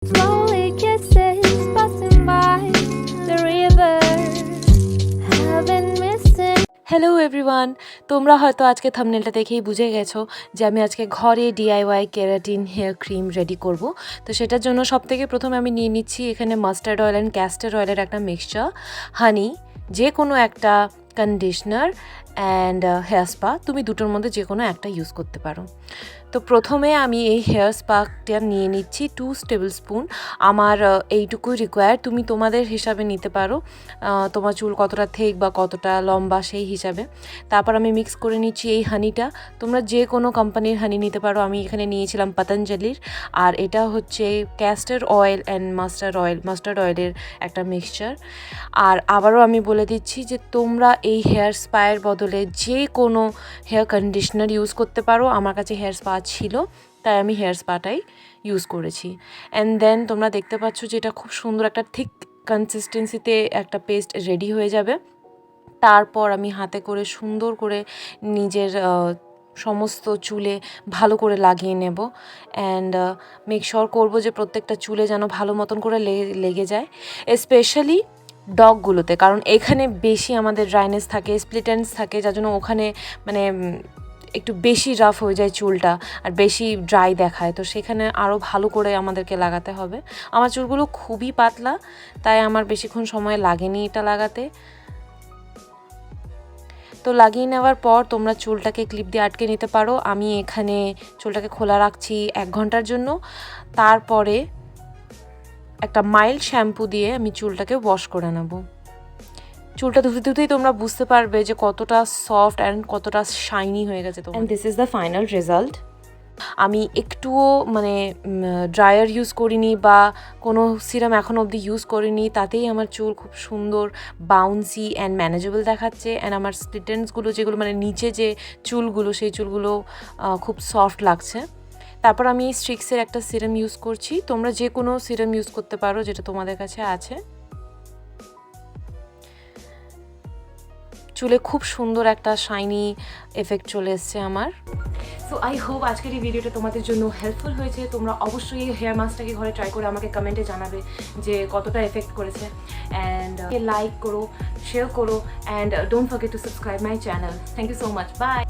Slowly kisses passing by the river. Haven't missing. Hello everyone, তোমরা হয়তো আজকে থাম্বনেলটা দেখেই বুঝে গেছো যে আমি আজকে ঘরে DIY keratin hair cream ready করব। তো সেটার জন্য সবথেকে প্রথমে আমি নিয়ে নিচ্ছি এখানে মাস্টার্ড অয়েল অ্যান্ড ক্যাস্টার অয়েলের একটা মিক্সচার, হানি, যে কোনো একটা কন্ডিশনার অ্যান্ড হেয়ার স্পা, তুমি দুটোর মধ্যে যে কোনো একটা ইউজ করতে পারো। তো প্রথমে আমি এই হেয়ার স্পাটা নিয়ে নিচ্ছি 2 টেবিল স্পুন। আমার এইটুকুই রিকোয়ার, তুমি তোমাদের হিসাবে নিতে পারো, তোমার চুল কতটা থেক বা কতটা লম্বা সেই হিসাবে। তারপর আমি মিক্স করে নিচ্ছি এই হানিটা, তোমরা যে কোনো কোম্পানির হানি নিতে পারো, আমি এখানে নিয়েছিলাম পতঞ্জলির। আর এটা হচ্ছে ক্যাস্টার অয়েল অ্যান্ড মাস্টার্ড অয়েলের একটা মিক্সচার। আর আবারও আমি বলে দিচ্ছি যে তোমরা এই হেয়ার স্পায়ের বদলে যে কোনো হেয়ার কন্ডিশনার ইউজ করতে পারো। আমার কাছে হেয়ার স্পা ছিল, তাই আমি হেয়ার স্পাটাই ইউজ করেছি। অ্যান্ড দেন তোমরা দেখতে পাচ্ছ যে এটা খুব সুন্দর একটা থিক কনসিস্টেন্সিতে একটা পেস্ট রেডি হয়ে যাবে। তারপর আমি হাতে করে সুন্দর করে নিজের সমস্ত চুলে ভালো করে লাগিয়ে নেব অ্যান্ড মেক শিওর করবো যে প্রত্যেকটা চুলে যেন ভালো মতন করে লেগে যায়, স্পেশালি ডগগুলোতে, কারণ এখানে বেশি আমাদের ড্রাইনেস থাকে, স্প্লিট এন্ডস থাকে, যার জন্য ওখানে মানে একটু বেশি রাফ হয়ে যায় চুলটা আর বেশি ড্রাই দেখায়। তো সেখানে আরও ভালো করে আমাদেরকে লাগাতে হবে। আমার চুলগুলো খুবই পাতলা, তাই আমার বেশিক্ষণ সময় লাগেনি এটা লাগাতে। তো লাগিয়ে নেওয়ার পর তোমরা চুলটাকে ক্লিপ দিয়ে আটকে নিতে পারো। আমি এখানে চুলটাকে খোলা রাখছি 1 ঘন্টার জন্য। তারপরে একটা মাইল্ড শ্যাম্পু দিয়ে আমি চুলটাকে ওয়াশ করে নেব। চুলটা ধুতে ধুতেই তোমরা বুঝতে পারবে যে কতটা সফট অ্যান্ড কতটা শাইনি হয়ে গেছে। তো this is the final result. আমি একটুও মানে ড্রায়ার ইউজ করিনি বা কোনো সিরাম এখনও অবধি ইউজ করিনি, তাতেই আমার চুল খুব সুন্দর বাউন্সি অ্যান্ড ম্যানেজেবল দেখাচ্ছে। অ্যান্ড আমার স্প্লিটেন্সগুলো যেগুলো মানে নিচে যে চুলগুলো, সেই চুলগুলো খুব সফট লাগছে। তারপর আমি স্ট্রিক্সের একটা সিরাম ইউজ করছি, তোমরা যে কোনো সিরাম ইউজ করতে পারো যেটা তোমাদের কাছে আছে। চুলে খুব সুন্দর একটা শাইনি এফেক্ট চলে এসছে আমার। সো আই হোপ আজকের এই ভিডিওটা তোমাদের জন্য হেল্পফুল হয়েছে। তোমরা অবশ্যই এই হেয়ার মাস্কটাকে ঘরে ট্রাই করে আমাকে কমেন্টে জানাবে যে কতটা এফেক্ট করেছে। অ্যান্ড লাইক করো, শেয়ার করো, and don't forget to subscribe my channel. Thank you so much, by.